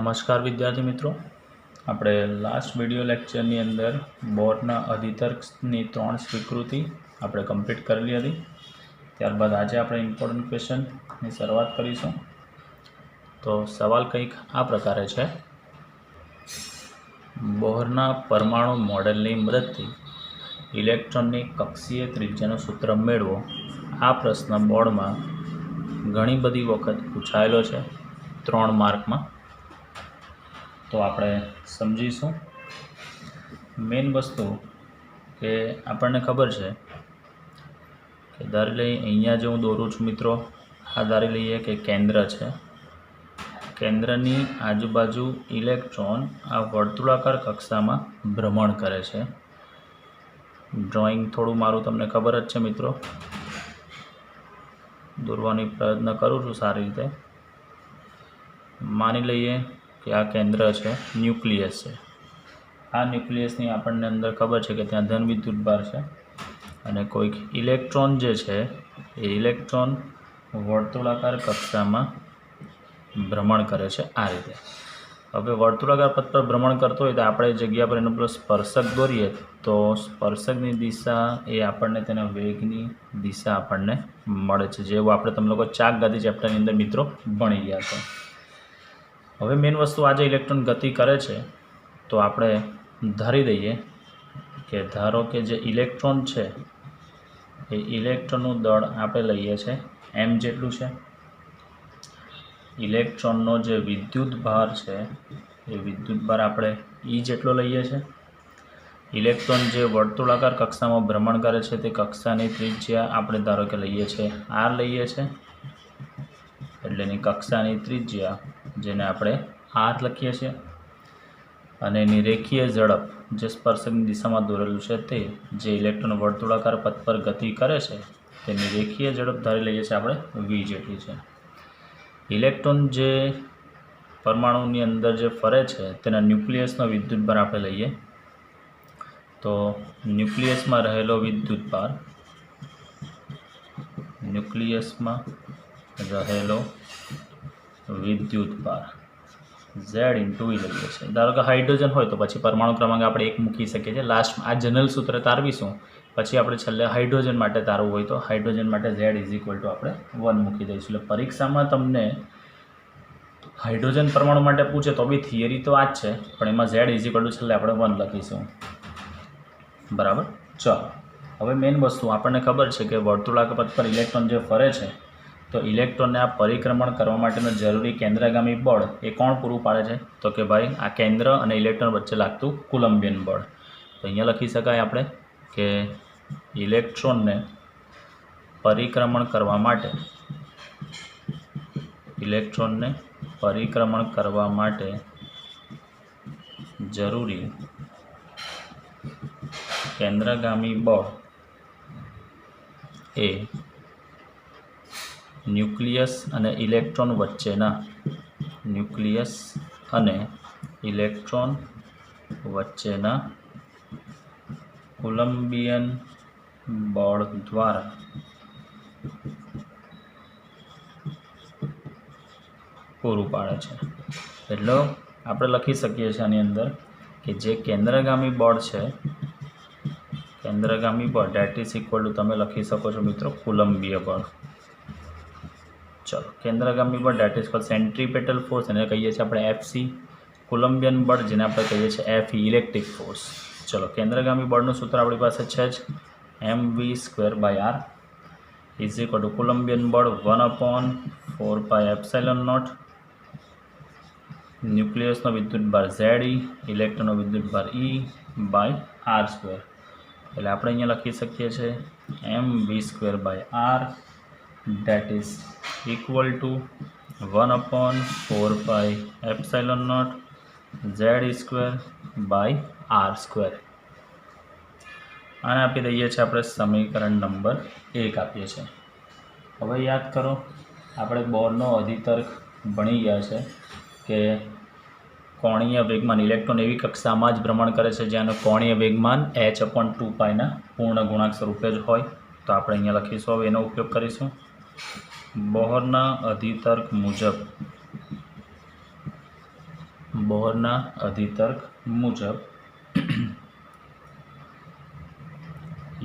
नमस्कार विद्यार्थी मित्रों, આપણે લાસ્ટ વિડિયો લેક્ચરની અંદર બોરના અધિતર્કની 3 સ્વીકૃતિ આપણે કમ્પ્લીટ કરેલી હતી। ત્યારબાદ આજે આપણે ઇમ્પોર્ટન્ટ ક્વેશ્ચનની શરૂઆત કરીશું। તો સવાલ કંઈક આ પ્રકારે છે, બોરના પરમાણુ મોડેલની મદદથી ઇલેક્ટ્રોનની કક્ષીય ત્રિજ્યાનું સૂત્ર મેળવો। આ પ્રશ્ન બોર્ડમાં ઘણી બધી વખત પૂછાયેલો છે 3 માર્કમાં। तो આપણે સમજીશું। મેઇન વસ્તુ કે આપણને ખબર છે કે ધારી લઈએ અહીંયા જે હું દોરું છું મિત્રો, આ ધારી લઈએ કે કેન્દ્ર છે। કેન્દ્રની આજુબાજુ ઇલેક્ટ્રોન આ વર્તુળાકાર કક્ષામાં ભ્રમણ કરે છે। ડ્રોઈંગ થોડું મારું તમને ખબર જ છે મિત્રો, દોરવાનો પ્રયત્ન કરું છું સારી રીતે। માની લઈએ कि आ केंद्र है, न्यूक्लियस है। आ न्यूक्लियसनी आपने अंदर खबर है कि त्या धन विद्युतभार है और कोई इलेक्ट्रॉन जे है ये इलेक्ट्रॉन वर्तुळाकार कक्षा में भ्रमण करे छे। आ रीते हवे वर्तुळाकार पथ पर भ्रमण करते हो तो आपणे जग्या पर एनो स्पर्शक दौरीए तो स्पर्शकनी दिशा ए आपणे तेना वेगनी दिशा आपणे मळे छे, जेवुं आपणे तमे लोको चाक गति चेप्टरनी अंदर मित्रों भणी गया छे। હવે મેઇન વસ્તુ આજે ઇલેક્ટ્રોન ગતિ કરે છે તો આપણે ધારી દઈએ કે ધારો કે જે ઇલેક્ટ્રોન છે એ ઇલેક્ટ્રોનનું દળ આપણે લઈએ છે m જેટલું છે। ઇલેક્ટ્રોનનો જે વિદ્યુત ભાર છે એ વિદ્યુત ભાર આપણે e જેટલો લઈએ છે। ઇલેક્ટ્રોન જે વર્તુળાકાર કક્ષામાં ભ્રમણ કરે છે તે કક્ષાની ત્રિજ્યા આપણે ધારો કે લઈએ છે r લઈએ છે, એટલે એની કક્ષાની ત્રિજ્યા જેને આપણે r લખીએ છીએ અને એની રેખીય ઝડપ જે સ્પર્શકની દિશામાં દોરેલું છે તે જે ઇલેક્ટ્રોન વર્તુળાકાર પથ પર ગતિ કરે છે તેની રેખીય ઝડપ ધારી લઈએ છીએ આપણે v જેટલી છે। ઇલેક્ટ્રોન જે પરમાણુની અંદર જે ફરે છે તેના ન્યુક્લિયસનો વિદ્યુતભાર આપણે લઈએ તો ન્યુક્લિયસમાં રહેલો વિદ્યુતભાર, ન્યુક્લિયસમાં રહેલો विद्युतभार Z × E लईए छे। धारो कि हाइड्रोजन होय तो पछी परमाणु क्रमांक आपणे 1 मूकी सकीए छीए। लास्ट आ जनरल सूत्र तारवीशुं, पछी आपणे छेल्ले हाइड्रोजन माटे तारवुं होय तो हाइड्रोजन माटे Z = આપણે 1 मूकी दईशुं। એટલે परीक्षामां तमने हाइड्रोजन परमाणु माटे पूछे तो बी थियरी तो आ ज छे, पण एमां Z = छेल्ले આપણે 1 लखीशुं। बराबर। चलो हवे मेन वस्तु आपणे खबर छे के वर्तुळाकार पथ पर इलेक्ट्रॉन जे फरे छे तो इलेक्ट्रॉन ने आ परिक्रमण करवा माटेनो जरूरी केंद्रगामी बळ ए कोण पूरुं पाडे छे तो कि भाई आ केंद्र अने इलेक्ट्रॉन वच्चे लागतुं कूलम्बियन बळ। तो अहींया लखी शकाय आपणे के इलेक्ट्रॉन ने परिक्रमण करवा माटे, इलेक्ट्रॉन ने परिक्रमण करवा माटे जरूरी केंद्रगामी बळ ए न्यूक्लियस अने इलेक्ट्रॉन वच्चेना, न्यूक्लियस अने इलेक्ट्रॉन वच्चेना कूलम्बियन बळ द्वारा पूरुं पाडे छे। एटले आपणे लखी सकीए छीए आनी अंदर कि जे केंद्रगामी बळ छे, केंद्रगामी बळ = तमे लखी शको छो मित्रों कूलम्बीय बळ। चलो केंद्रगामी बळ = सेंट्रीपेटल फोर्स एने कहीए छीए आपणे FC, कूलम्बियन बळ जेने आपणे कहीए छीए FE इलेक्ट्रिक फोर्स। चलो केंद्रगामी बळनुं सूत्र आपणी पासे छे ज mv²/r = कूलम्बियन बळ 1/4πε0, न्यूक्लियसनो विद्युतभार ZE, इलेक्ट्रॉननो विद्युतभार E/r²। એટલે આપણે અહીંયા લખી શકીએ છીએ mv²/r = 1/4πε0 Z²/r²। આને આપી દઈએ છીએ આપણે સમીકરણ નંબર 1 આપીએ છીએ। હવે યાદ કરો આપણે બોરનો અધિતર્ક ભણી ગયા છે કે कोणीय वेगमान इलेक्ट्रॉन एवी कक्षामां ज भ्रमण करे छे ज्यां कोणीय वेगमान h/2π ना पूर्ण गुणांक स्वरूपे ज होय। तो आपणे अहींया लखीशुं, हवे एनो उपयोग करीशुं। बोहरना अधितर्क मुजब બોરના અધિતર્ક મુજબ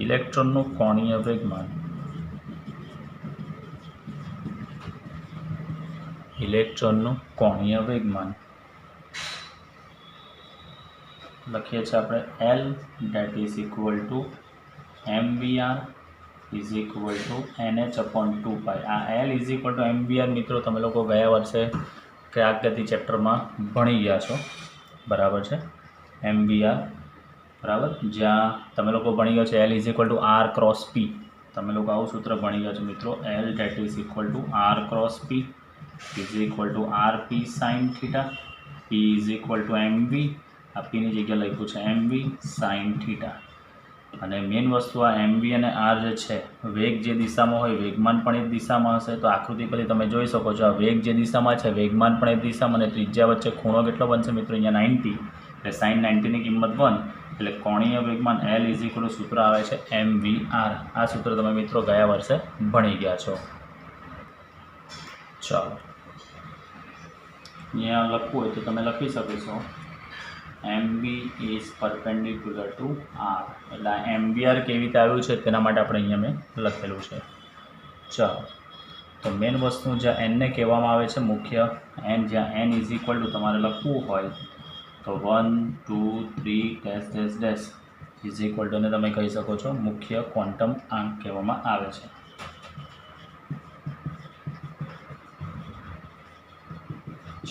ઇલેક્ટ્રોનનું કોણીય વેગમાન લખીએ છીએ આપણે L that is equal to mvr is equal to nh/2 પાઈ. આ L is equal to mvr મિત્રો તમે લોકો ગયા વર્ષે ક્રાક ગતિ ચેપ્ટરમાં ભણી ગયા છો, બરાબર છે. mvr બરાબર, જ્યાં તમે લોકો ભણી ગયા છે L is equal to r cross p. તમે લોકો આવું સૂત્ર ભણી ગયા છો મિત્રો. L that is equal to r cross p is equal to rp sin theta. p is equal to mv, આ પીની જગ્યા લખ્યું છે mv sin theta. અને મેઇન વસ્તુ આ mv અને r જે છે, વેગ જે દિશામાં હોય વેગમાન પણ એ દિશામાં હશે. તો આકૃતિ પરથી તમે જોઈ શકો છો આ વેગ જે દિશામાં છે વેગમાન પણ એ દિશામાં, અને ત્રિજ્યા વચ્ચે ખૂણો કેટલો બનશે મિત્રો? અહીંયા 90, એટલે sin 90ની કિંમત 1, એટલે કોણીય વેગમાન L ઇઝ ઇક્વલ ટુ સૂત્ર આવે છે mvr. આ સૂત્ર તમે મિત્રો ગયા વર્ષે ભણી ગયા છો. ચાલો અહીંયા લખવું હોય તો તમે લખી શકો છો mv is perpendicular to r. એટલે આ mvr કેવી રીતે આવ્યું છે તેના માટે આપણે અહીંયા મેં લખેલું છે. ચાલો તો મેઇન વસ્તુ જ્યાં n ને કહેવામાં આવે છે મુખ્ય n, જ્યાં n ઇઝ ઇક્વલ ટુ તમારે લખવું હોય તો 1 2 3 dash dash dash is equal two ને તમે કહી શકો છો મુખ્ય ક્વોન્ટમ આંક કહેવામાં આવે છે.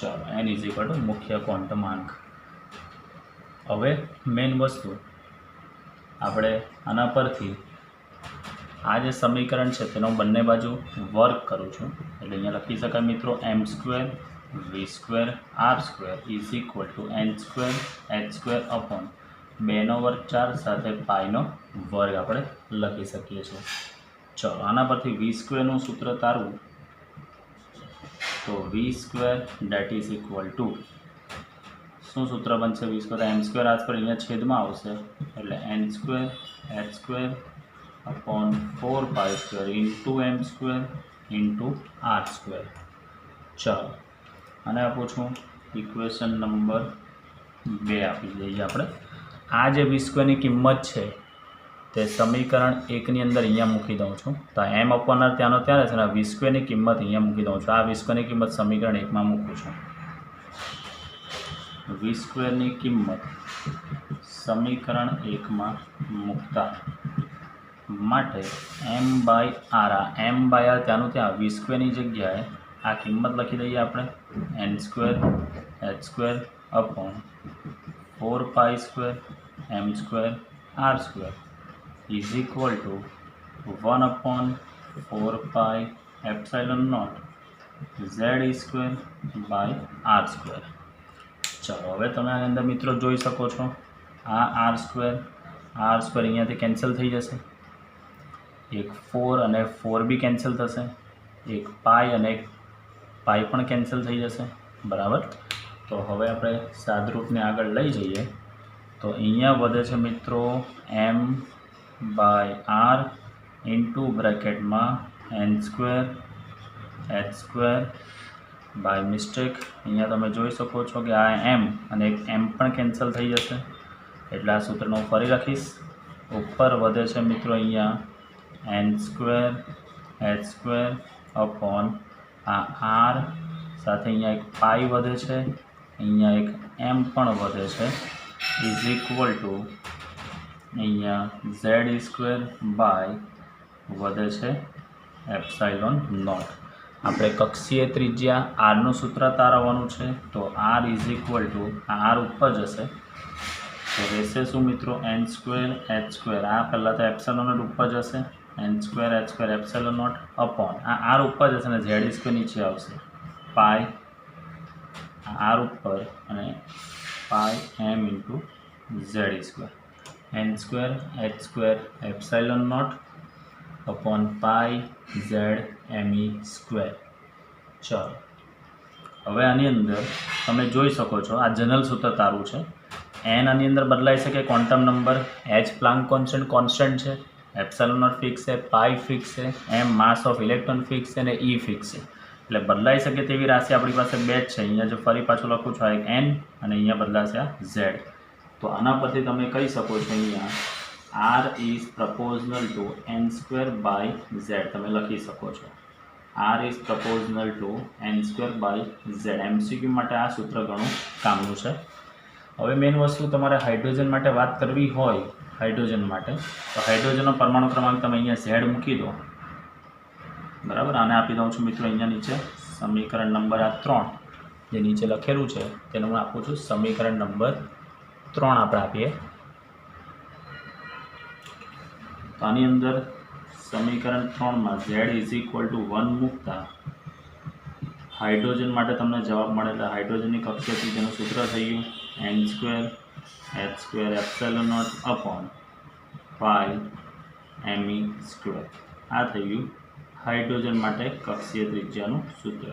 ચાલો n ઇઝ ઇક્વલ ટુ મુખ્ય ક્વોન્ટમ આંક. હવે મેઇન વસ્તુ આપણે આના પરથી આ જે સમીકરણ છે તેનો બંને બાજુ વર્ક કરું છું, એટલે અહીંયા લખી શકાય મિત્રો m² v² r² is equal two n² h² upon 2/4 સાથે પાઈનો વર્ગ આપણે લખી શકીએ છીએ. ચલો આના પરથી v² નું સૂત્ર તારવું તો v² date is equal two શું સૂત્ર બનશે? v² m² આજ પર અહીંયા છેદમાં આવશે, એટલે n² h² upon 4π² into m² into r². ચાલો અને આપું છું ઇક્વેશન નંબર 2 આપી દઈએ આપણે. આ જે v² ની કિંમત છે તે સમીકરણ 1 ની અંદર અહીંયા મૂકી દઉં છું. તો m અપોન r ત્યાંનો ત્યાં છે, અને v² ની કિંમત અહીંયા મૂકી દઉં છું. આ v² ની કિંમત સમીકરણ 1 માં મૂકું છું. v² ની કિંમત સમીકરણ 1 માં મૂકતા માટે m/r, આ m/r ત્યાંનું ત્યાં v² ની જગ્યાએ આ કિંમત લખી દઈએ આપણે n² h² upon 4π² m² r² is equal two 1/4π ε0 z²/r². ચાલો હવે તમે આની અંદર મિત્રો જોઈ શકો છો આ r² અહીંયાથી કેન્સલ થઈ જશે, એક 4 અને 4 બી કેન્સલ થશે, એક પાઈ અને એક પાઈ પણ કેન્સલ થઈ જશે, બરાબર. તો હવે આપણે સાદરૂપને આગળ લઈ જઈએ તો અહીંયા વધે છે મિત્રો m/r into બ્રેકેટમાં n² h² by mistake અહીંયા તમે જોઈ શકો છો કે આ m અને એક m પણ કેન્સલ થઈ જશે, એટલે આ સૂત્રને હું ફરી લખીશ. ઉપર વધે છે મિત્રો અહીંયા n² h² અપોન આ r સાથે અહીંયા એક પાઈ વધે છે, અહીંયા એક m પણ વધે છે, ઇઝ ઇક્વલ ટુ અહીંયા z² બાય વધે છે ε0. આપણે કક્ષીય ત્રિજ્યા rનું સૂત્ર તારવવાનું છે, તો r is equal two r ઉપર જશે તો રહેશે શું મિત્રો n² h², આ પહેલાં તો ε0 ઉપર જશે, n² h² ε0 અપોન આ r ઉપર જશે અને z² નીચે આવશે, પાઈ r ઉપર અને pi m into z², n² h² ε0 upon pi z me². ચાલો હવે આની અંદર તમે જોઈ શકો છો આ જનરલ સૂત્ર તારું છે. n આની અંદર બદલાઈ શકે quantum number, h Planck constant છે, ε0 ફિક્સ છે, પાઈ ફિક્સ છે, m mass of electron fix છે અને e ફિક્સ છે. એટલે બદલાઈ શકે તેવી રાશિ આપણી પાસે બે જ છે. અહીંયા જો ફરી પાછું લખું છું આ એક n અને અહીંયા બદલાશે આ z. તો આના પરથી તમે કહી શકો છો અહીંયા r is પ્રપોઝનલ two n² z તમે લખી શકો છો. r is પ્રપોઝનલ two n² z. MCQ માટે આ સૂત્ર ઘણું કામનું છે. હવે મેઇન વસ્તુ તમારે હાઇડ્રોજન માટે વાત કરવી હોય હાઇડ્રોજન માટે તો હાઇડ્રોજનનો પરમાણુ ક્રમાંક તમે અહીંયા z મૂકી દો, બરાબર. આને આપી દઉં છું મિત્રો અહીંયા નીચે સમીકરણ નંબર આ 3 જે નીચે લખેલું છે તેને હું આપું છું સમીકરણ નંબર 3 આપણે આપીએ. તો આની અંદર સમીકરણ 3માં z ઇઝ ઇક્વલ ટુ 1 મૂકતા હાઇડ્રોજન માટે તમને જવાબ મળે. એટલે હાઇડ્રોજનની કક્ષાથી જેનું સૂત્ર થઈ ગયું n² h² upon pi me². આ થઈ ગયું હાઇડ્રોજન માટે કક્ષીય ત્રિજ્યાનું સૂત્ર.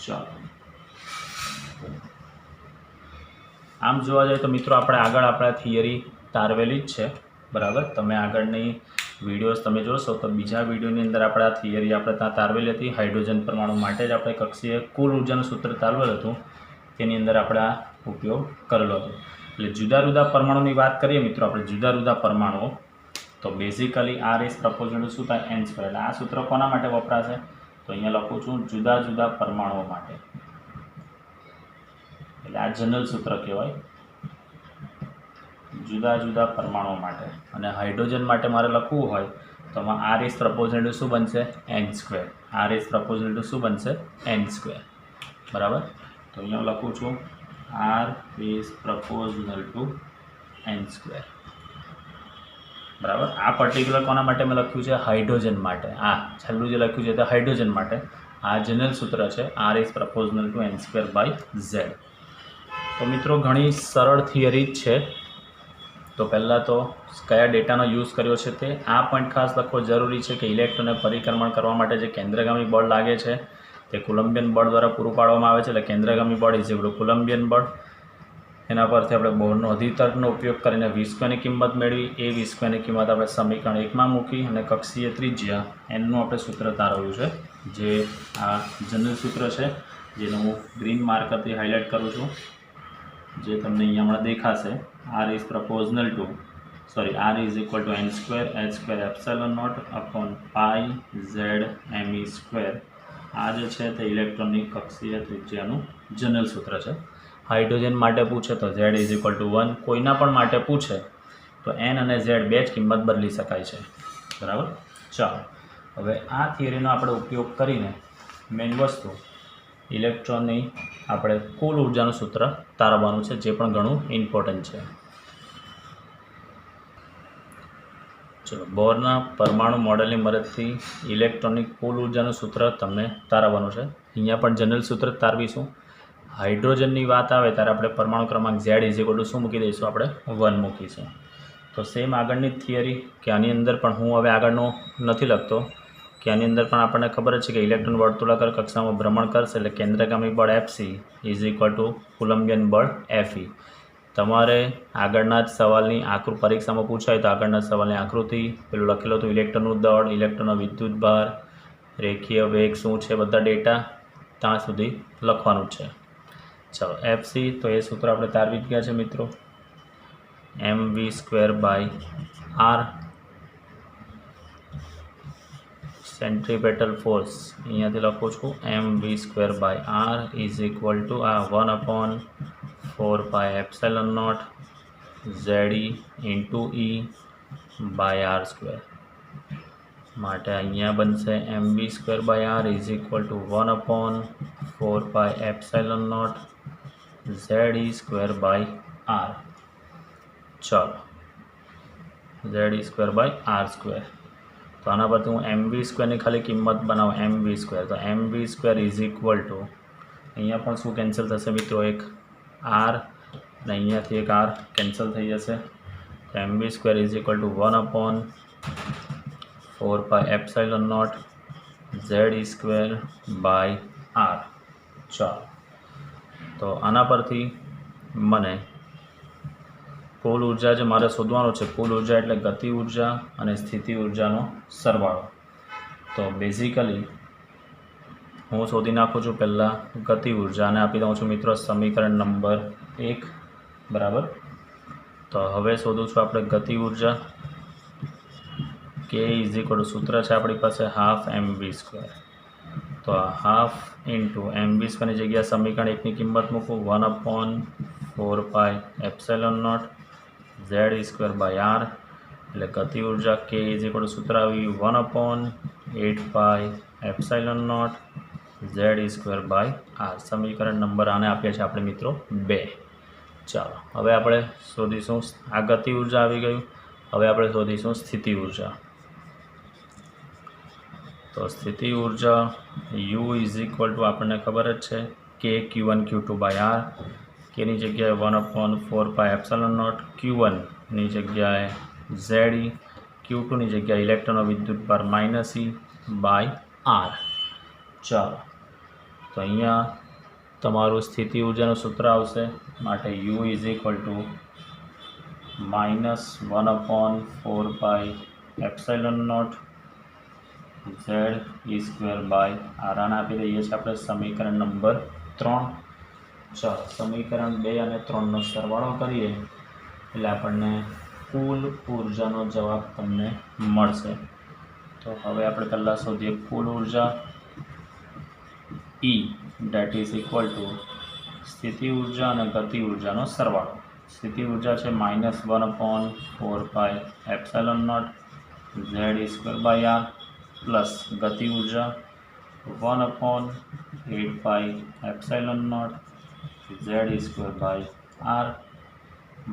ચાલો આમ જોવા જાય તો મિત્રો આપણે આગળ આપણા થિયરી તારવેલી જ છે, બરાબર. તમે આગળની વિડીયોઝ તમે જોશો તો બીજા વિડીયોની અંદર આપણે આ થિયરી આપણે ત્યાં તારવેલી હતી. હાઇડ્રોજન પરમાણુ માટે જ આપણે કક્ષીય કુલ ઉર્જાનું સૂત્ર તારવેલ હતું, તેની અંદર આપણે આ ઉપયોગ કરેલો હતો. એટલે જુદા જુદા પરમાણુની વાત કરીએ મિત્રો આપણે જુદા જુદા પરમાણુઓ તો બેઝિકલી r ઇઝ પ્રપોઝનલ શું થાય n². એટલે આ સૂત્ર કોના માટે વપરાશે તો અહીંયા લખું છું જુદા જુદા પરમાણુઓ માટે. એટલે આ જનરલ સૂત્ર કહેવાય જુદા જુદા પરમાણુઓ માટે. અને હાઇડ્રોજન માટે મારે લખવું હોય તો આમાં r ઇઝ પ્રપોઝનલ ટુ શું બનશે n². r ઇઝ પ્રપોઝનલ ટુ શું બનશે n², બરાબર. તો અહીંયા લખું છું r ઇઝ પ્રપોઝનલ ટુ n², બરાબર. આ પર્ટિક્યુલર કોના માટે મેં લખ્યું છે હાઇડ્રોજન માટે. આ છેલ્લું જે લખ્યું છે તે હાઇડ્રોજન માટે. આ જનરલ સૂત્ર છે r ઇઝ પ્રપોઝનલ ટુ n²/z. તો મિત્રો ઘણી સરળ થિયરી જ છે. તો પહેલાં તો કયા ડેટાનો યુઝ કર્યો છે તે આ પોઈન્ટ ખાસ લખવો જરૂરી છે કે ઇલેક્ટ્રોનને પરિક્રમણ કરવા માટે જે કેન્દ્રગામી બળ લાગે છે તે કોલંબિયન બળ દ્વારા પૂરું પાડવામાં આવે છે. એટલે કેન્દ્રગામી બળ ઇઝ ઇક્વલ ટુ કોલંબિયન બળ. એના પરથી આપણે બોરનો અધિતર્કનો ઉપયોગ કરીને v² કિંમત મેળવી. એ v² કિંમત આપણે સમીકરણ 1માં મૂકી અને કક્ષીય ત્રિજ્યા એનનું આપણે સૂત્ર તારવ્યું છે, જે આ જનરલ સૂત્ર છે જેનું હું ગ્રીન માર્કરથી હાઇલાઇટ કરું છું, જે તમને અહીંયા હમણાં દેખાશે. r is પ્રપોઝનલ two r is equal two n² h²ε0 upon pi z me². આ જે છે તે ઇલેક્ટ્રોનની કક્ષીય ત્રિજ્યાનું જનરલ સૂત્ર છે. હાઇડ્રોજન માટે પૂછે તો z ઇઝ ઇક્વલ ટુ 1. કોઈના પણ માટે પૂછે તો n અને z બે જ કિંમત બદલી શકાય છે, બરાબર. ચાલો હવે આ થિયરીનો આપણે ઉપયોગ કરીને મેઇન વસ્તુ ઇલેક્ટ્રોનની આપણે કુલ ઉર્જાનું સૂત્ર તારવવાનું છે, જે પણ ઘણું ઇમ્પોર્ટન્ટ છે. ચલો બોરના પરમાણુ મોડેલની મદદથી ઇલેક્ટ્રોનની કુલ ઉર્જાનું સૂત્ર તમને તારવવાનું છે. અહીંયા પણ જનરલ સૂત્ર તારવીશું. હાઇડ્રોજનની વાત આવે ત્યારે આપણે પરમાણુ ક્રમાંક z ઇઝ ઇક્વલ ટુ શું મૂકી દઈશું આપણે 1 મૂકીશું. તો સેમ આગળની થિયરી કે આની અંદર પણ હું હવે આગળનું નથી લખતો કે આની અંદર પણ આપણને ખબર જ છે કે ઇલેક્ટ્રોન વર્તુળાકાર કક્ષામાં ભ્રમણ કરશે એટલે કેન્દ્રગામી બળ Fc ઇઝ ઇક્વલ ટુ કોલંબિયન બળ Fe. તમારે આગળના જ સવાલની પરીક્ષામાં પૂછાય તો આગળના સવાલની આકૃતિ પેલું લખેલું હતું ઇલેક્ટ્રોનનું દળ, ઇલેક્ટ્રોનનો વિદ્યુત ભાર, રેખીય વેગ શું છે, બધા ડેટા ત્યાં સુધી લખવાનું જ છે. ચાલો Fc તો એ સૂત્ર આપણે તારવી જ ગયા છે મિત્રો. mv²/r સેન્ટ્રીપેટલ ફોર્સ અહીંયાથી લખું છું mv²/r ઇઝ ઇક્વલ ટુ આ 1/4πε0 ze × e/r² માટે અહીંયા બનશે mv²/r is equal two 1/4πε0 ze²/r. ચાલો ze²/r². તો આના પરથી હું mv² ખાલી કિંમત બનાવું mv². તો mv² ઇઝ ઇક્વલ ટુ અહીંયા પણ શું કેન્સલ થશે મિત્રો, એક r અને અહીંયાથી એક r કેન્સલ થઈ જશે. તો mv² is equal two 1/4πε0 ze²/r. ચાલો તો આના પરથી મને કુલ ઉર્જા જે મારે શોધવાનું છે, કુલ ઉર્જા એટલે ગતિ ઉર્જા અને સ્થિતિ ઉર્જાનો સરવાળો. તો બેઝિકલી હું શોધી નાખું છું પહેલાં ગતિ ઉર્જા અને આપી દઉં છું મિત્રો સમીકરણ નંબર 1 બરાબર. તો હવે શોધું છું આપણે ગતિ ઉર્જા. કે ઇઝ ઇક્વલ સૂત્ર છે આપણી પાસે હાફ mv². તો આ હાફ ઇન્ટુ mv²ની જગ્યાએ સમીકરણ 1ની કિંમત મૂકું 1/4πε0 z²/r. એટલે ગતિ ઉર્જા કે ઇઝ ઇક્વલ સૂત્ર આવ્યું 1/8πε0 z²/r. સમીકરણ નંબર આને આપીએ છીએ આપણે મિત્રો 2. ચાલો હવે આપણે શોધીશું આ ગતિ ઉર્જા આવી ગયું. હવે આપણે શોધીશું સ્થિતિ ઉર્જા. તો સ્થિતિ ઉર્જા u ઇઝ ઇક્વલ ટુ આપણને ખબર જ છે કે q1 q2/r. કેની જગ્યાએ 1/4πε0 q1ની જગ્યાએ ze, q2ની જગ્યાએ ઇલેક્ટ્રોનનો વિદ્યુતભાર -e/r. ચાલો તો અહીંયા તમારું સ્થિતિ ઉર્જાનું સૂત્ર આવશે માટે u is equal two -1/4πε0 z²/r. આને આપી દઈએ છીએ આપણે સમીકરણ નંબર 3. ચાલો સમીકરણ 2 અને 3નો સરવાળો કરીએ એટલે આપણને કુલ ઉર્જાનો જવાબ તમને મળશે. તો હવે આપણે પહેલાં શોધીએ કુલ ઉર્જા. E that is equal two સ્થિતિ ઉર્જા અને ગતિ ઉર્જાનો સરવાળો. સ્થિતિ ઉર્જા છે -1/4πε0 z²/r પ્લસ ગતિ ઉર્જા 1/8πε0 z²/r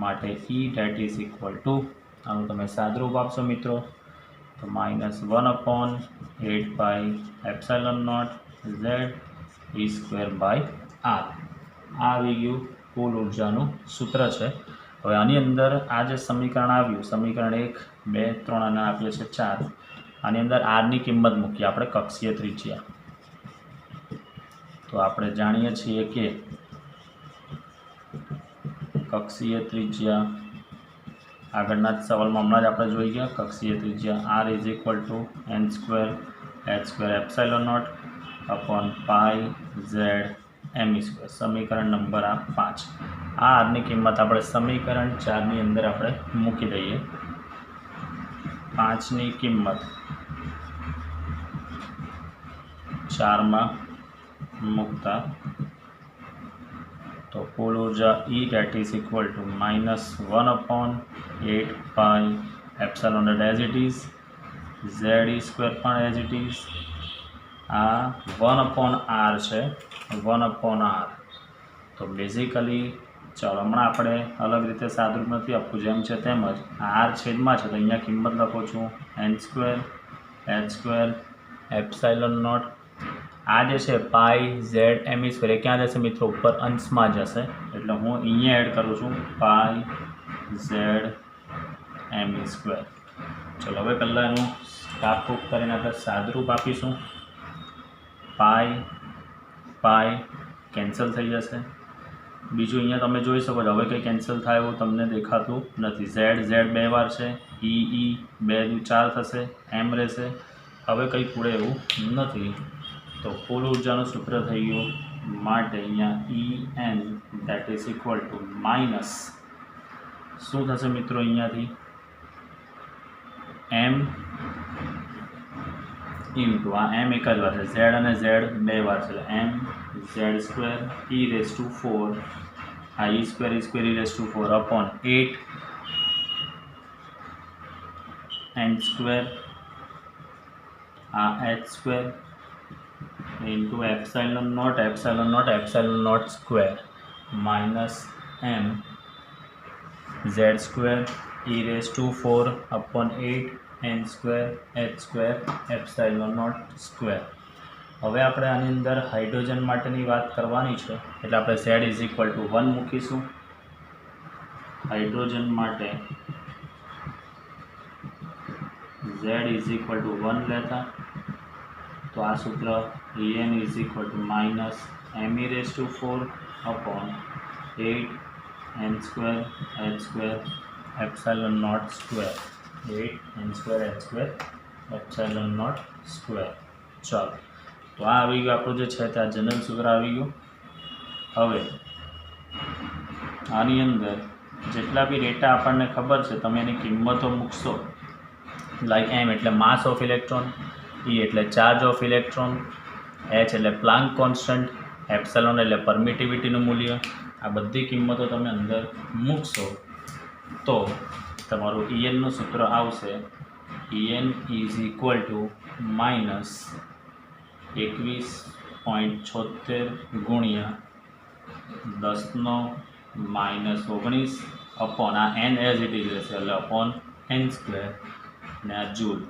માટે E that is equal two આનું તમે સાદરૂપ આપશો મિત્રો તો -1/8πε0 z²/r. આ આવી ગયું કુલ ઉર્જાનું સૂત્ર છે. હવે આની અંદર આ જે સમીકરણ આવ્યું સમીકરણ 1, 2, 3 અને આપીએ છીએ 4. આની અંદર આરની કિંમત મૂકીએ આપણે કક્ષીય ત્રિજ્યા. તો આપણે જાણીએ છીએ કે કક્ષીય ત્રિજ્યા આગળના જ સવાલમાં હમણાં જ આપણે જોઈ ગયા. કક્ષીય ત્રિજ્યા r is equal two n²h²ε0 upon π/z/me². સમીકરણ નંબર 5. આ આરની કિંમત આપણે સમીકરણ 4ની અંદર આપણે મૂકી દઈએ. 5ની કિંમત 4માં મૂકતા તો કુલ ઉર્જા E that is equal to -1/8πε0 as it is, ze² પણ એઝ ઇટ ઇઝ. આ 1/r છે 1/r. તો બેઝિકલી ચાલો હમણાં આપણે અલગ રીતે સાદરૂપ નથી આપવું જેમ છે તેમ જ r છેદમાં છે તો અહીંયા કિંમત લખું છું n²h²ε0. આ જે છે π/z/me² એ ક્યાં જશે મિત્રો ઉપર અંશમાં જશે એટલે હું અહીંયા એડ કરું છું π/z/me². ચલો હવે પહેલાં એનું કાપકૂપ કરીને આપણે સાદરૂપ આપીશું. પાઈ કેન્સલ થઈ જશે. બીજું અહીંયા તમે જોઈ શકો છો હવે કંઈ કેન્સલ થાય એવું તમને દેખાતું નથી. z 2 વાર છે, e 2 દુ 4 થશે, m રહેશે. હવે કંઈ પૂરે એવું નથી. તો કુલ ઉર્જાનું સૂત્ર થઈ ગયું માટે અહીંયા En that is equal two minus શું થશે મિત્રો અહીંયાથી m ઇન્ટુ આ m એક જ વાર છે, z અને z 2 વાર છે m z² e⁴ આ e² e⁴ અપોન 8 n² આ h² into ε0 minus m z² e⁴ upon 8 n² h² ε0². હવે આપણે આની અંદર હાઇડ્રોજન માટેની વાત કરવાની છે એટલે આપણે z ઇઝ ઇક્વલ ટુ 1 મૂકીશું. હાઇડ્રોજન માટે z ઇઝ ઇક્વલ ટુ 1 લેતા તો આ સૂત્ર En is equal two minus m⁴ upon 8 n² h² ε0². 8 n² h² ε0². ચાલો તો આ આવી ગયું આપણું જે છે તે આ જનરલ સૂત્ર આવી ગયું. હવે આની અંદર જેટલા બી ડેટા આપણને ખબર છે તમે એની કિંમતો મૂકશો. લાઈક એમ એટલે માસ ઓફ ઇલેક્ટ્રોન, E એટલે ચાર્જ ઓફ ઇલેક્ટ્રોન, H એટલે પ્લાન્ક કોન્સ્ટન્ટ, એપ્સિલોન એટલે પરમિટિવિટીનું મૂલ્ય. આ બધી કિંમતો તમે અંદર મૂકશો તો તમારું ENનું સૂત્ર આવશે EN ઇઝ ઇક્વલ ટુ -21.76 ગુણ્યા 10⁻⁻⁹ અપોન આ n એઝ ઇટ ઇઝ રહેશે એટલે અપોન n² ને આ જૂલ.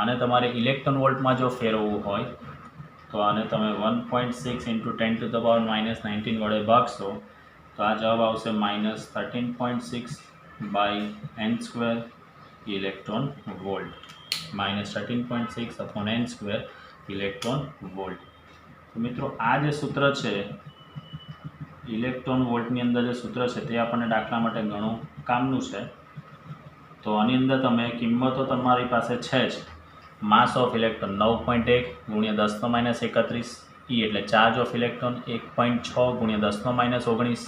આને તમારે ઇલેક્ટ્રોન વોલ્ટમાં જો ફેરવવું હોય તો આને તમે 1.6 × 10⁻⁻19 વડે ભાગશો તો આ જવાબ આવશે -13.6/n² electron volt. -13.6/n² electron volt. તો મિત્રો આ જે સૂત્ર છે ઇલેક્ટ્રોન વોલ્ટની અંદર જે સૂત્ર છે તે આપણને દાખલા માટે ઘણું કામનું છે. તો આની અંદર તમે કિંમતો તમારી પાસે છે જ. માસ ઓફ ઇલેક્ટ્રોન 9.1 ગુણ્યા 10⁻31, E એટલે ચાર્જ ઓફ ઇલેક્ટ્રોન 1.6 ગુણ્યા 10⁻19,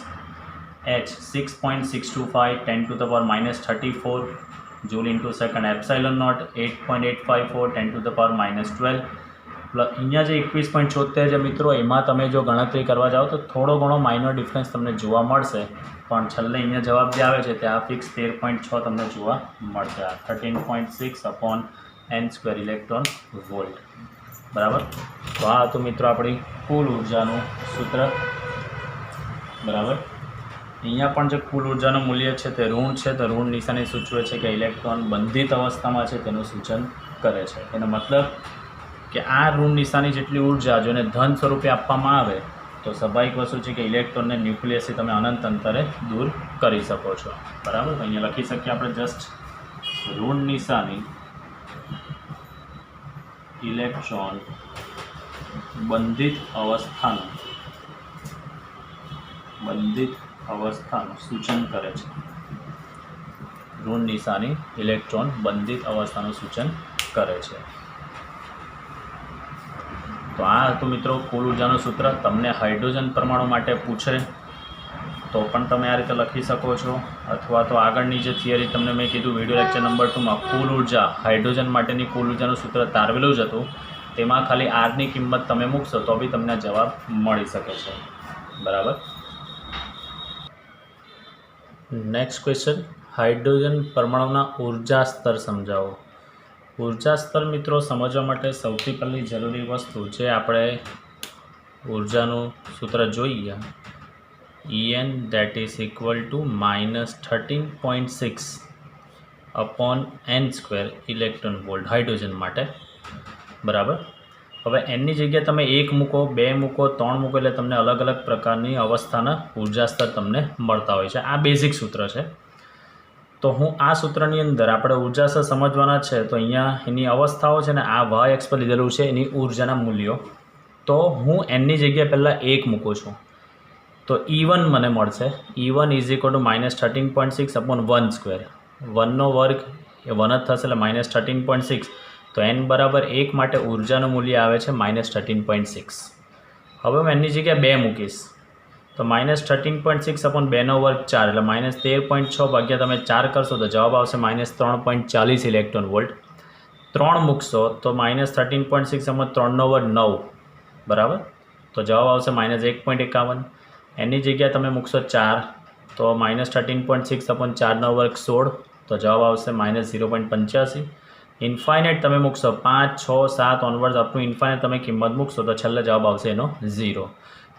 H 6.625 10⁻34 joule into second, epsilon naught 8.854 10⁻12. અહીંયા જે 21.76 છે મિત્રો, એમાં તમે જો ગણતરી કરવા જાઓ તો થોડો ઘણો માઇનર ડિફરન્સ તમને જોવા મળશે, પણ છેલ્લે અહીંયા જવાબ જે આવે છે તે આ ફિક્સ 13.6 તમને જોવા મળશે. આ 13.6/n² ઇલેક્ટ્રોન વોલ્ટ. બરાબર. તો આ હતું મિત્રો આપણી કુલ ઉર્જાનું સૂત્ર. બરાબર. અહીંયા પણ જે કુલ ઉર્જાનું મૂલ્ય છે તે ઋણ છે, તો ઋણ નિશાની સૂચવે છે કે ઇલેક્ટ્રોન બંધિત અવસ્થામાં છે તેનું સૂચન કરે છે. એનો મતલબ કે આ ઋણ નિશાની જેટલી ઉર્જા જો એને ધન સ્વરૂપે આપવામાં આવે તો સ્વાભાવિક વસ્તુ છે કે ઇલેક્ટ્રોનને ન્યુક્લિયસથી તમે અનંત અંતરે દૂર કરી શકો છો. બરાબર. અહીંયા લખી શકીએ આપણે જસ્ટ ઋણ નિશાની ઇલેક્ટ્રોન બંધિત અવસ્થાનું સૂચન કરે છે. ઋણ નિશાની ઇલેક્ટ્રોન બંધિત અવસ્થાનું સૂચન કરે છે. તો આ હતું મિત્રો કુલ ઉર્જાનું સૂત્ર. તમને હાઇડ્રોજન પરમાણુ માટે પૂછે તો પણ તમે આ રીતે લખી શકો છો, અથવા તો આગળની જે થિયરી તમને મેં કીધું વિડીયો લેક્ચર નંબર 2માં કુલ ઉર્જા હાઇડ્રોજન માટેની કુલ ઉર્જાનું સૂત્ર તારવેલું જ હતું, તેમાં ખાલી આરની કિંમત તમે મૂકશો તો બી તમને જવાબ મળી શકે છે. બરાબર. નેક્સ્ટ ક્વેશ્ચન, હાઇડ્રોજન પરમાણુના ઉર્જા સ્તર સમજાવો. ઉર્જા સ્તર મિત્રો સમજવા માટે સૌથી પહેલી જરૂરી વસ્તુ જે આપણે ઉર્જાનું સૂત્ર જોઈએ, EN that is equal to -13.6/n² electron volt hydrogen માટે. બરાબર. હવે એની જગ્યાએ તમે 1 મૂકો, 2 મૂકો, 3 મૂકો એટલે તમને અલગ અલગ પ્રકારની અવસ્થાના ઉર્જા સ્તર તમને મળતા હોય છે. આ બેઝિક સૂત્ર છે. તો હું આ સૂત્રની અંદર આપણે ઉર્જા સ્તર સમજવાના છે, તો અહીંયા એની અવસ્થાઓ છે ને આ y અક્ષ પર લીધેલું છે એની ઉર્જાના મૂલ્યો. તો હું એની જગ્યાએ પહેલાં 1 મૂકું છું તો E1 મને મળશે. E1 is equal two -13.6/1². 1નો વર્ગ એ 1 જ થશે એટલે -13.6. તો n બરાબર 1 માટે ઉર્જાનું મૂલ્ય આવે છે -13.6. હવે હું એની જગ્યાએ 2 મૂકીશ તો -13.6/2નો વર્ગ 4 એટલે -13.6 ભાગ્યા તમે 4 કરશો તો જવાબ આવશે -3.40 ઇલેક્ટ્રોન વોલ્ટ. 3 મૂકશો તો -13.6/3નો વર્ગ 9. બરાબર. તો જવાબ આવશે -1.51. એની જગ્યાએ તમે મૂકશો 4 તો -13.6/4નો વર્ગ 16. તો જવાબ આવશે -0.85. ઇન્ફાઇનાઇટ તમે મૂકશો 5, 6, 7 ઓનવર્ડ અપ ટુ ઇન્ફાઇનાઇટ તમે કિંમત મૂકશો તો છેલ્લે જવાબ આવશે એનો 0.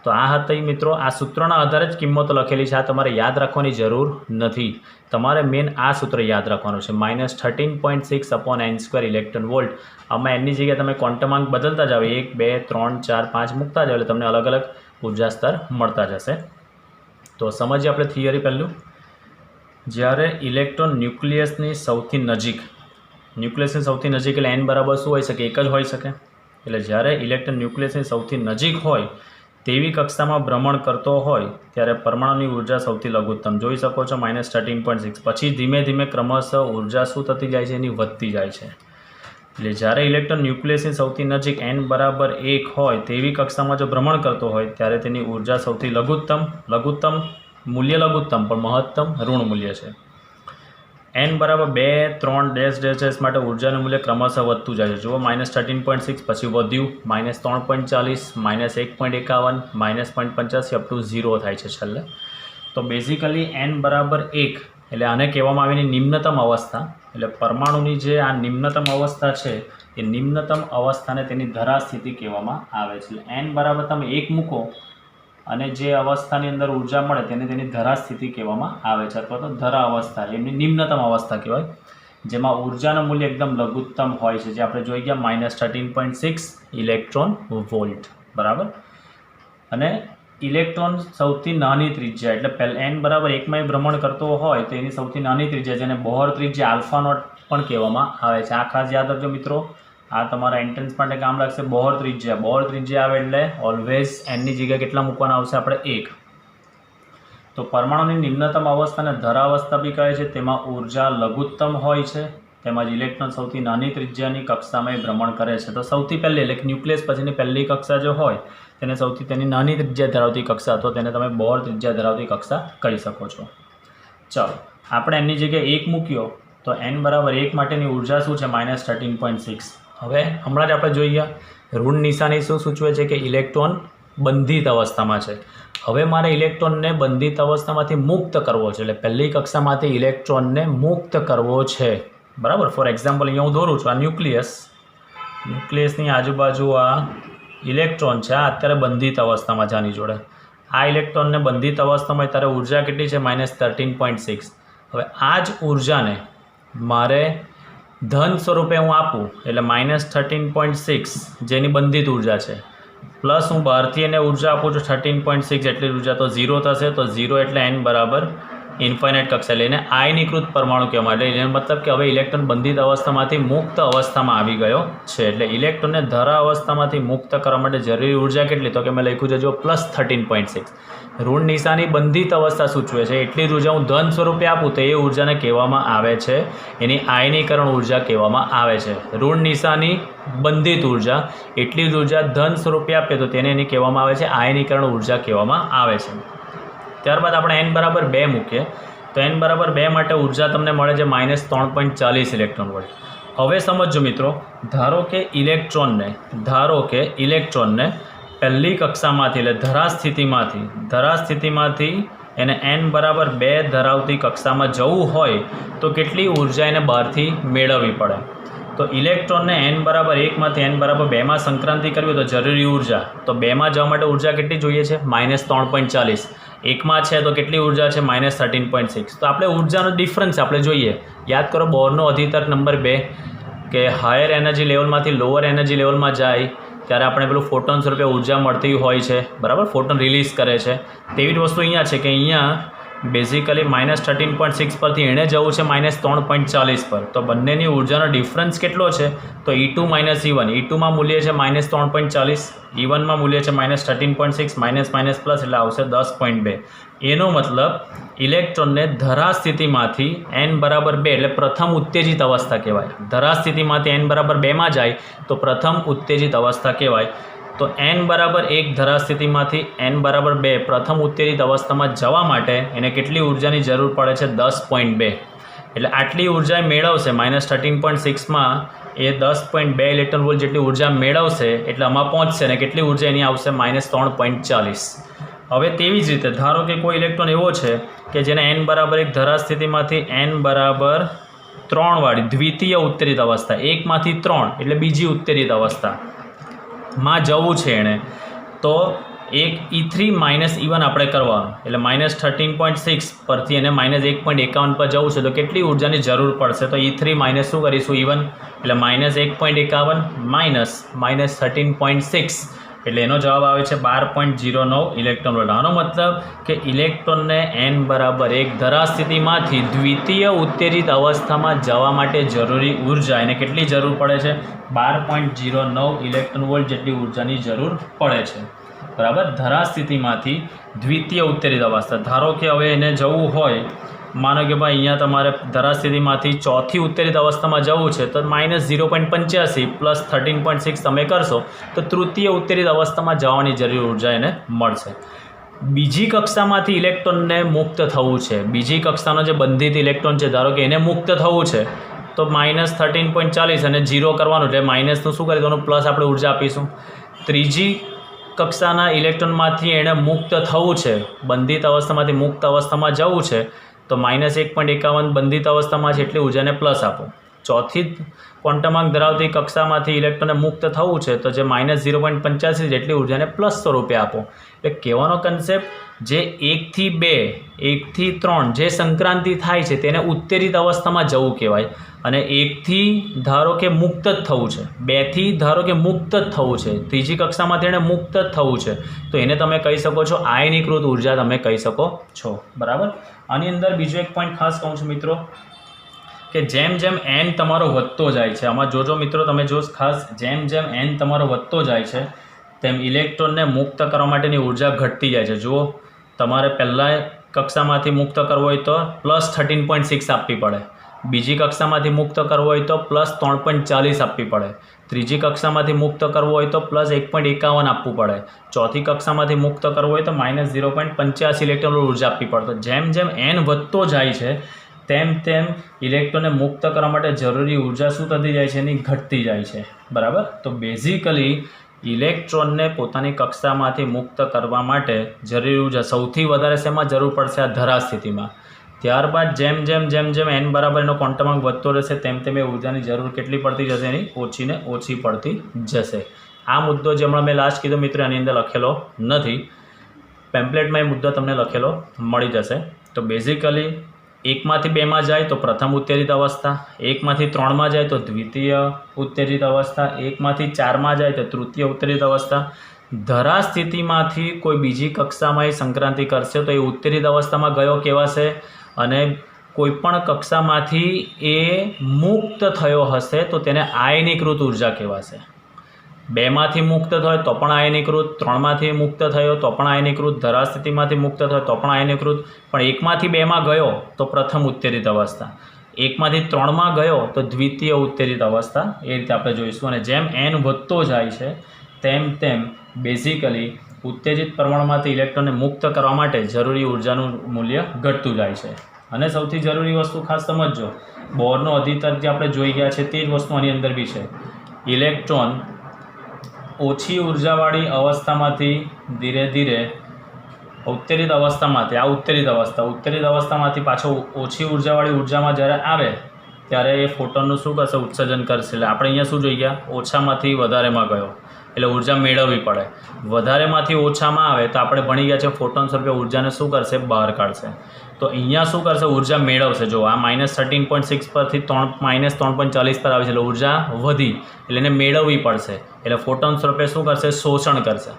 તો આ હતી મિત્રો આ સૂત્રના આધારે જ કિંમતો લખેલી છે. આ તમારે યાદ રાખવાની જરૂર નથી. તમારે મેન આ સૂત્ર યાદ રાખવાનું છે -13.6/n² ઇલેક્ટ્રોન વોલ્ટ. આમાં એની જગ્યાએ તમે ક્વોન્ટમ અંક બદલતા જાઓ, 1, 2, 3, 4, 5 મૂકતા જાઓ એટલે તમને અલગ અલગ ઉર્જા સ્તર મળતા જશે. તો સમજીએ આપણે થિયરી પહેલું. જ્યારે ઇલેક્ટ્રોન ન્યુક્લિયસની સૌથી નજીક એટલે n બરાબર શું હોઈ શકે? 1 જ હોઈ શકે. એટલે જ્યારે ઇલેક્ટ્રોન ન્યુક્લિયસની સૌથી નજીક હોય તેવી કક્ષામાં ભ્રમણ કરતો હોય ત્યારે પરમાણુની ઉર્જા સૌથી લઘુત્તમ જોઈ શકો છો -13.6. પછી ધીમે ધીમે ક્રમશઃ ઉર્જા શું થતી જાય છે? એની વધતી જાય છે. એટલે જ્યારે ઇલેક્ટ્રોન ન્યુક્લિયસની સૌથી નજીક n બરાબર 1 હોય તેવી કક્ષામાં જો ભ્રમણ કરતો હોય ત્યારે તેની ઉર્જા સૌથી લઘુત્તમ મૂલ્ય લઘુત્તમ પણ મહત્તમ ઋણ મૂલ્ય છે. n બરાબર 2, 3 ડેશ માટે ઉર્જાનું મૂલ્ય ક્રમશઃ વધતું જાય છે. જુઓ -13.6 પછી વધ્યું -3.40 -1.51 -0.85 અપ ટુ 0 થાય છે છેલ્લે. તો બેઝિકલી n બરાબર 1 એટલે આને કહેવામાં આવેલી નિમ્નતમ અવસ્થા. એટલે પરમાણુની જે આ નિમ્નતમ અવસ્થા છે એ નિમ્નતમ અવસ્થાને તેની ધરા સ્થિતિ કહેવામાં આવે છે. એટલે n બરાબર તમે 1 મૂકો અને જે અવસ્થાની અંદર ઉર્જા મળે તેને તેની ધરા સ્થિતિ કહેવામાં આવે છે, અથવા તો ધરા અવસ્થા એમની નિમ્નતમ અવસ્થા કહેવાય, જેમાં ઉર્જાનું મૂલ્ય એકદમ લઘુત્તમ હોય છે, જે આપણે જોઈ ગયા -13.6 ઇલેક્ટ્રોન વોલ્ટ. બરાબર. અને ઇલેક્ટ્રોન સૌથી નાની ત્રિજ્યા એટલે n બરાબર 1માં ભ્રમણ કરતો હોય તો એની સૌથી નાની ત્રિજ્યા જેને બોહર ત્રિજ્યા આલ્ફા નોટ પણ કહેવામાં આવે છે. આ ખાસ યાદ રાખજો મિત્રો, આ તમારા એન્ટ્રન્સ માટે કામ લાગશે. બોહર ત્રિજ્યા આવે એટલે ઓલવેઝ એનની જગ્યાએ કેટલા મૂકવાના આવશે આપણે 1. તો પરમાણુની નિમ્નતમ અવસ્થાને ધરાવસ્થા બી કહે છે. તેમાં ઉર્જા લઘુત્તમ હોય છે, તેમજ ઇલેક્ટ્રોન સૌથી નાની ત્રિજ્યાની કક્ષામાં ભ્રમણ કરે છે. તો સૌથી પહેલી એટલે ન્યુક્લિયસ પછીની પહેલી કક્ષા જો હોય તેને સૌથી તેની નાની ત્રિજ્યા ધરાવતી કક્ષા, તો તેને તમે બોહર ત્રિજ્યા ધરાવતી કક્ષા કહી શકો છો. ચાલો આપણે એની જગ્યાએ 1 મૂક્યો તો n બરાબર 1 માટેની ઉર્જા શું છે -13.6. હવે હમણાં જ આપણે જોઈ ગયા ઋણ નિશાની શું સૂચવે છે કે ઇલેક્ટ્રોન બંધિત અવસ્થામાં છે. હવે મારે ઇલેક્ટ્રોનને બંધિત અવસ્થામાંથી મુક્ત કરવો છે, એટલે પહેલી કક્ષામાંથી ઇલેક્ટ્રોનને મુક્ત કરવો છે. બરાબર. ફોર એક્ઝામ્પલ અહીંયા હું દોરું છું, આ ન્યુક્લિયસની આજુબાજુ આ ઇલેક્ટ્રોન છે, આ અત્યારે બંધિત અવસ્થામાં છે આની જોડે. આ ઇલેક્ટ્રોનને બંધિત અવસ્થામાં ત્યારે ઉર્જા કેટલી છે -13.6. હવે આ જ ઉર્જાને મારે ધન સ્વરૂપે હું આપું એટલે -13.6 જેની બંધિત ઉર્જા છે, પ્લસ હું બહારથી એને ઉર્જા આપું છું 13.6 એટલી ઉર્જા, તો 0 થશે. તો 0 એટલે n બરાબર ઇન્ફાઇનાઇટ કક્ષા લઈને આયનીકૃત પરમાણુ કહેવામાં. એટલે એનો મતલબ કે હવે ઇલેક્ટ્રોન બંધિત અવસ્થામાંથી મુક્ત અવસ્થામાં આવી ગયો છે. એટલે ઇલેક્ટ્રોનને ધરા અવસ્થામાંથી મુક્ત કરવા માટે જરૂરી ઉર્જા કેટલી, તો કે મેં લખ્યું છે જો +13.6. ઋણ નિશાની બંધિત અવસ્થા સૂચવે છે, એટલી જ ઉર્જા હું ધન સ્વરૂપે આપું તો એ ઉર્જાને કહેવામાં આવે છે એની આયનીકરણ ઉર્જા કહેવામાં આવે છે. ઋણ નિશાની બંધિત ઉર્જા એટલી જ ઉર્જા ધન સ્વરૂપે આપે તો તેને એની કહેવામાં આવે છે આયનીકરણ ઉર્જા કહેવામાં આવે છે. ત્યારબાદ આપણે n બરાબર 2 મૂકીએ તો n બરાબર 2 માટે ઉર્જા તમને મળે છે -3.40 ઇલેક્ટ્રોન વોલ્ટ. હવે સમજો મિત્રો, ધારો કે ઇલેક્ટ્રોનને પહેલી કક્ષામાંથી એટલે ધરા સ્થિતિમાંથી એને n બરાબર 2 ધરાવતી કક્ષામાં જવું હોય તો કેટલી ઉર્જા એને બહારથી મેળવવી પડે. તો ઇલેક્ટ્રોનને n બરાબર 1માંથી n બરાબર 2માં સંક્રાંતિ કરવી તો જરૂરી ઉર્જા, તો 2માં જવા માટે ઉર્જા કેટલી જોઈએ છે -3.40. 1માં છે તો કેટલી ઉર્જા છે -13.6. તો આપણે ઉર્જાનો ડિફરન્સ આપણે જોઈએ. યાદ કરો બોરનો અધિતર્ક નંબર 2 કે હાયર એનર્જી લેવલમાંથી લોઅર એનર્જી લેવલમાં જાય ત્યારે આપણે પેલું ફોટોન સ્વરૂપે ઉર્જા મળતી હોય છે. બરાબર. ફોટોન રિલીઝ કરે છે. તેવી જ વસ્તુ અહીંયા છે કે અહીંયા બેઝિકલી -13.6 પરથી એણે જવું છે -3.40 પર. તો બંનેની ઉર્જાનો ડિફરન્સ કેટલો છે તો E2 - E1. E2માં મૂલ્ય છે -3.40, E1માં મૂલ્ય છે -13.6, માઇનસ પ્લસ એટલે આવશે 10.2. એનો મતલબ ઇલેક્ટ્રોનને ધરા સ્થિતિમાંથી n બરાબર 2 એટલે પ્રથમ ઉત્તેજિત અવસ્થા કહેવાય. ધરા સ્થિતિમાંથી n બરાબર 2માં જાય તો પ્રથમ ઉત્તેજિત અવસ્થા કહેવાય. તો n બરાબર 1 ધરા સ્થિતિમાંથી n બરાબર 2 પ્રથમ ઉત્તેજિત અવસ્થામાં જવા માટે એને કેટલી ઉર્જાની જરૂર પડે છે 10.2. એટલે આટલી ઉર્જા મેળવશે -13.6માં એ 10.2 ઇલેક્ટ્રોન વોલ્ટ જેટલી ઉર્જા મેળવશે એટલે આમાં પહોંચશે અને કેટલી ઉર્જા એની આવશે -3.40. હવે તેવી જ રીતે ધારો કે કોઈ ઇલેક્ટ્રોન એવો છે કે જેને n બરાબર 1 ધરા સ્થિતિમાંથી n બરાબર 3 વાળી દ્વિતીય ઉત્તેજિત અવસ્થા, 1માંથી 3 એટલે બીજી ઉત્તેજિત અવસ્થા માં જવું છે એણે, તો એક E3 - E1 આપણે કરવાનું. એટલે -13.6 પરથી એને -1.51 પર જવું છે તો કેટલી ઉર્જાની જરૂર પડશે તો E3 માઇનસ શું કરીશું E1 એટલે -1.51 -13.6 એટલે એનો જવાબ આવે છે 12.09 ઇલેક્ટ્રોન વોલ્ટ. આનો મતલબ કે ઇલેક્ટ્રોનને n બરાબર 1 ધરા સ્થિતિમાંથી દ્વિતીય ઉત્તેજિત અવસ્થામાં જવા માટે જરૂરી ઉર્જા એને કેટલી જરૂર પડે છે 12.09 ઇલેક્ટ્રોન વોલ્ટ જેટલી ઉર્જાની જરૂર પડે છે. બરાબર. ધરા સ્થિતિમાંથી દ્વિતીય ઉત્તેજિત અવસ્થા, ધારો કે હવે એને જવું હોય માનો કે ભાઈ અહીંયા તમારે ધરા સ્થિતિમાંથી ચોથી ઉત્તેજિત અવસ્થામાં જવું છે તો -0.85 પ્લસ 13.6 તમે કરશો તો તૃતીય ઉત્તેજિત અવસ્થામાં જવાની જરૂરી ઉર્જા એને મળશે. બીજી કક્ષામાંથી ઇલેક્ટ્રોનને મુક્ત થવું છે, બીજી કક્ષાનો જે બંધિત ઇલેક્ટ્રોન છે ધારો કે એને મુક્ત થવું છે તો -13.40 અને 0 કરવાનું એટલે માઇનસનું શું કરી દેવાનું, પ્લસ આપણે ઉર્જા આપીશું. ત્રીજી કક્ષાના ઇલેક્ટ્રોનમાંથી એણે મુક્ત થવું છે, બંધિત અવસ્થામાંથી મુક્ત અવસ્થામાં જવું છે તો -1.51 બંધિત અવસ્થામાં છે એટલી ઉર્જાને પ્લસ આપો. ચોથી ક્વોન્ટમાંક ધરાવતી કક્ષામાંથી ઇલેક્ટ્રોનને મુક્ત થવું છે તો જે -0.85 જેટલી ઉર્જાને પ્લસ સ્વરૂપે આપો. એટલે કહેવાનો કન્સેપ્ટ જે 1 થી 2, 1 થી 3 જે સંક્રાંતિ થાય છે તેને ઉત્તેજિત અવસ્થામાં જવું કહેવાય. અને 1 થી ધારો કે મુક્ત જ થવું છે, 2 થી ધારો કે મુક્ત જ થવું છે, ત્રીજી કક્ષામાં તેને મુક્ત જ થવું છે તો એને તમે કહી શકો છો આયનીકૃત ઉર્જા તમે કહી શકો છો. બરાબર. આની અંદર બીજો એક પોઈન્ટ ખાસ કહું છું મિત્રો કે જેમ જેમ n તમારો વધતો જાય છે, આમાં જોજો મિત્રો તમે જો ખાસ, જેમ જેમ n તમારો વધતો જાય છે તેમ ઇલેક્ટ્રોનને મુક્ત કરવા માટેની ઉર્જા ઘટતી જાય છે. જુઓ, તમારે પહેલાં કક્ષામાંથી મુક્ત કરવો હોય તો +13.6 આપવી પડે, બીજી કક્ષામાંથી મુક્ત કરવો હોય તો +3.40 આપવી પડે, ત્રીજી કક્ષામાંથી મુક્ત કરવો હોય તો +1.51 આપવું પડે, ચોથી કક્ષામાંથી મુક્ત કરવો હોય તો -0.85 ઇલેક્ટ્રોન ઉર્જા આપવી પડે. તો જેમ જેમ n વધતો જાય છે તેમ તેમ ઇલેક્ટ્રોનને મુક્ત કરવા માટે જરૂરી ઉર્જા શું થતી જાય છે, એની ઘટતી જાય છે. બરાબર. તો બેઝિકલી ઇલેક્ટ્રોનને પોતાની કક્ષામાંથી મુક્ત કરવા માટે જરૂરી ઉર્જા સૌથી વધારે શેમાં જરૂર પડશે, આ ધરા સ્થિતિમાં. ત્યારબાદ જેમ જેમ જેમ જેમ n બરાબર એનો ક્વોન્ટમાંક વધતો રહેશે તેમ તેમ એ ઉર્જાની જરૂર કેટલી પડતી જશે, એની ઓછીને ઓછી પડતી જશે. આ મુદ્દો જે હમણાં મેં લાસ્ટ કીધો મિત્રો એની અંદર લખેલો નથી, પેમ્પલેટમાં એ મુદ્દો તમને લખેલો મળી જશે. તો બેઝિકલી 1 માંથી 2 માં જાય તો પ્રથમ ઉત્તેજિત અવસ્થા, 1 માંથી 3 માં જાય તો દ્વિતીય ઉત્તેજિત અવસ્થા, 1 માંથી 4 માં જાય તો તૃતીય ઉત્તેજિત અવસ્થા. ધરા સ્થિતિમાંથી કોઈ બીજી કક્ષામાં એ સંક્રાંતિ કરશે તો એ ઉત્તેજિત અવસ્થામાં ગયો કહેવાશે, અને કોઈ પણ કક્ષામાંથી એ મુક્ત થયો હશે તો તેને આયનીકૃત ઉર્જા કહેવાશે. 2 માંથી મુક્ત થયો તો પણ આયનીકૃત, 3 માંથી મુક્ત થયો તો પણ આયનીકૃત, ધરા સ્થિતિમાંથી મુક્ત થયો તો પણ આયનીકૃત, પણ 1 માંથી 2 માં ગયો તો પ્રથમ ઉત્તેજિત અવસ્થા, 1 માંથી 3 માં ગયો તો દ્વિતીય ઉત્તેજિત અવસ્થા. એ રીતે આપણે જોઈશું. અને જેમ n વધતો જાય છે તેમ તેમ બેઝિકલી ઉત્તેજિત પરમાણુમાંથી ઇલેક્ટ્રોનને મુક્ત કરવા માટે જરૂરી ઉર્જાનું મૂલ્ય ઘટતું જાય છે. અને સૌથી જરૂરી વસ્તુ ખાસ સમજજો, બોરનો અધિતર્ક જે આપણે જોઈ ગયા છે તે જ વસ્તુ આની અંદર બી છે. ઇલેક્ટ્રોન ઓછી ઉર્જાવાળી અવસ્થામાંથી ધીરે ધીરે ઉત્તેજિત અવસ્થામાંથી, આ ઉત્તેજિત અવસ્થામાંથી પાછો ઓછી ઉર્જાવાળી ઉર્જામાં જ્યારે આવે ત્યારે એ ફોટોનનું શું કરશે, ઉત્સર્જન કરશે. એટલે આપણે અહીંયા શું જોઈ ગયા, ઓછામાંથી વધારેમાં ગયો એટલે ઉર્જા મેળવવી પડે. વધારેમાંથી ઓછામાં આવે તો આપણે ભણી ગયા છે ફોટોન સ્વરૂપે ઉર્જાને શું કરશે, બહાર કાઢશે. તો અહીંયા શું કરશે, ઉર્જા મેળવશે. જો આ -13.6 પરથી -3.40 પર આવે છે એટલે ઉર્જા વધી એટલે એને મેળવવી પડશે, એટલે ફોટોન સ્વરૂપે શું કરશે, શોષણ કરશે.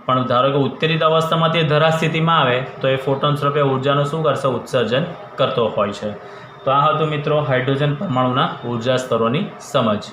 પણ ધારો કે ઉત્તેજિત અવસ્થામાંથી એ ધરા સ્થિતિમાં આવે તો એ ફોટોન સ્વરૂપે ઉર્જાનું શું કરશે, ઉત્સર્જન કરતો હોય છે. તો આ હતું મિત્રો હાઇડ્રોજન પરમાણુના ઉર્જા સ્તરોની સમજ.